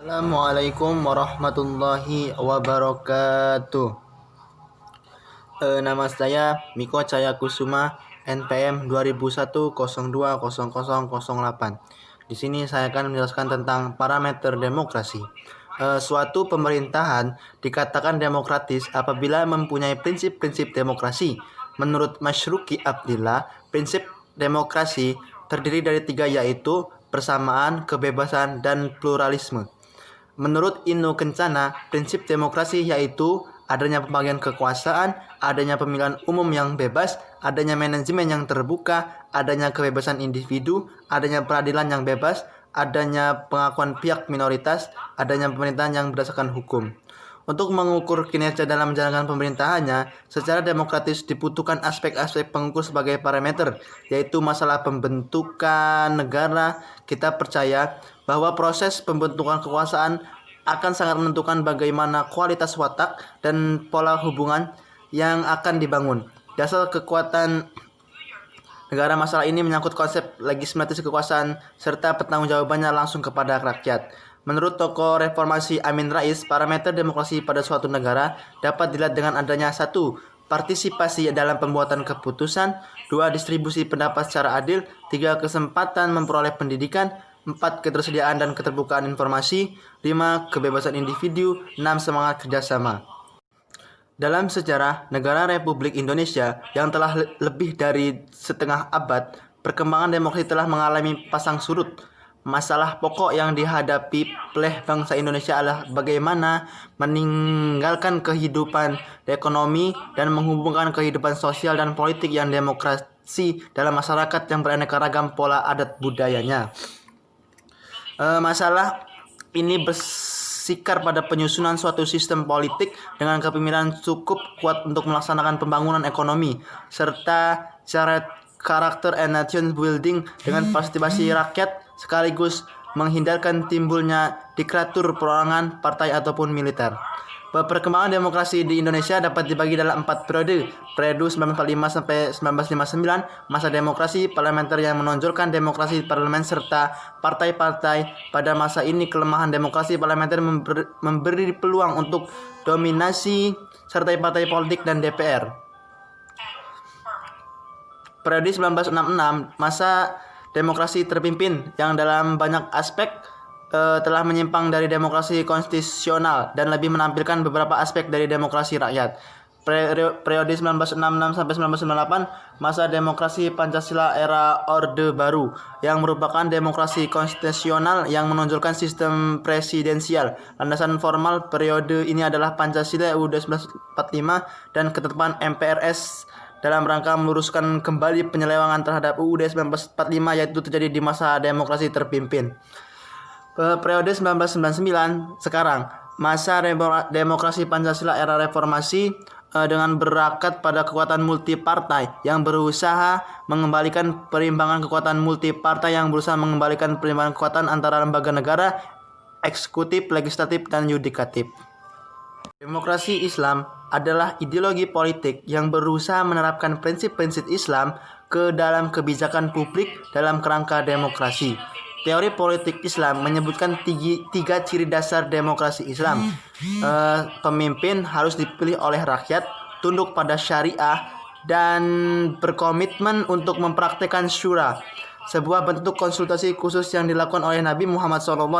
Assalamualaikum warahmatullahi wabarakatuh. Nama saya Miko Cahayakusuma, NPM 2001020008. Di sini saya akan menjelaskan tentang parameter demokrasi. Suatu pemerintahan dikatakan demokratis apabila mempunyai prinsip-prinsip demokrasi. Menurut Masyruqi Abdillah, prinsip demokrasi terdiri dari 3, yaitu persamaan, kebebasan, dan pluralisme. Menurut Inu Kencana, prinsip demokrasi yaitu adanya pembagian kekuasaan, adanya pemilihan umum yang bebas, adanya manajemen yang terbuka, adanya kebebasan individu, adanya peradilan yang bebas, adanya pengakuan pihak minoritas, adanya pemerintahan yang berdasarkan hukum. Untuk mengukur kinerja dalam menjalankan pemerintahannya, secara demokratis dibutuhkan aspek-aspek pengukur sebagai parameter, yaitu masalah pembentukan negara. Kita percaya bahwa proses pembentukan kekuasaan akan sangat menentukan bagaimana kualitas watak dan pola hubungan yang akan dibangun. Dasar kekuatan negara masalah ini menyangkut konsep legislatif kekuasaan serta pertanggungjawabannya langsung kepada rakyat. Menurut tokoh reformasi Amin Rais, parameter demokrasi pada suatu negara dapat dilihat dengan adanya 1. Partisipasi dalam pembuatan keputusan, 2. Distribusi pendapat secara adil, 3. Kesempatan memperoleh pendidikan, 4. Ketersediaan dan keterbukaan informasi, 5. Kebebasan individu, 6. Semangat kerjasama. Dalam sejarah negara Republik Indonesia yang telah lebih dari setengah abad, perkembangan demokrasi telah mengalami pasang surut. Masalah pokok yang dihadapi oleh bangsa Indonesia adalah bagaimana meninggalkan kehidupan ekonomi dan menghubungkan kehidupan sosial dan politik yang demokrasi dalam masyarakat yang beraneka ragam pola adat budayanya. Masalah ini bersikar pada penyusunan suatu sistem politik dengan kepemimpinan cukup kuat untuk melaksanakan pembangunan ekonomi serta syarat karakter and nation building dengan partisipasi rakyat sekaligus menghindarkan timbulnya diktatur perorangan, partai ataupun militer. Perkembangan demokrasi di Indonesia dapat dibagi dalam 4 periode. Periode 1945 sampai 1959, masa demokrasi parlementer yang menonjolkan demokrasi parlemen serta partai-partai. Pada masa ini kelemahan demokrasi parlementer memberi peluang untuk dominasi serta partai politik dan DPR. Periode 1966, masa demokrasi terpimpin yang dalam banyak aspek telah menyimpang dari demokrasi konstitusional dan lebih menampilkan beberapa aspek dari demokrasi rakyat. Periode 1966 sampai 1998, masa demokrasi Pancasila era Orde Baru yang merupakan demokrasi konstitusional yang menonjolkan sistem presidensial. Landasan formal periode ini adalah Pancasila UUD 1945 dan ketetapan MPRS dalam rangka meluruskan kembali penyelewengan terhadap UUD 1945 yaitu terjadi di masa demokrasi terpimpin. Periode 1999 sekarang, masa demokrasi Pancasila era reformasi dengan berakat pada kekuatan multipartai yang berusaha mengembalikan perimbangan kekuatan multipartai yang berusaha mengembalikan perimbangan kekuatan antara lembaga negara, eksekutif, legislatif, dan yudikatif. Demokrasi Islam adalah ideologi politik yang berusaha menerapkan prinsip-prinsip Islam ke dalam kebijakan publik dalam kerangka demokrasi. Teori politik Islam menyebutkan 3 ciri dasar demokrasi Islam. Pemimpin harus dipilih oleh rakyat, tunduk pada syariah, dan berkomitmen untuk mempraktikkan syura, sebuah bentuk konsultasi khusus yang dilakukan oleh Nabi Muhammad SAW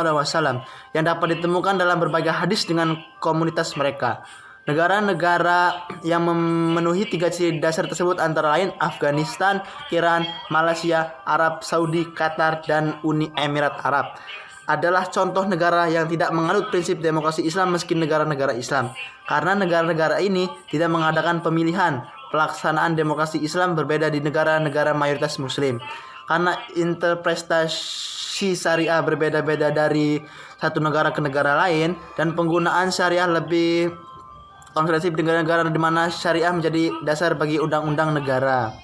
yang dapat ditemukan dalam berbagai hadis dengan komunitas mereka. Negara-negara yang memenuhi 3 ciri dasar tersebut antara lain Afghanistan, Iran, Malaysia, Arab Saudi, Qatar, dan Uni Emirat Arab adalah contoh negara yang tidak menganut prinsip demokrasi Islam meski negara-negara Islam. Karena negara-negara ini tidak mengadakan pemilihan, pelaksanaan demokrasi Islam berbeda di negara-negara mayoritas Muslim. Karena interpretasi syariah berbeda-beda dari satu negara ke negara lain dan penggunaan syariah lebih konservatif di negara-negara di mana syariah menjadi dasar bagi undang-undang negara.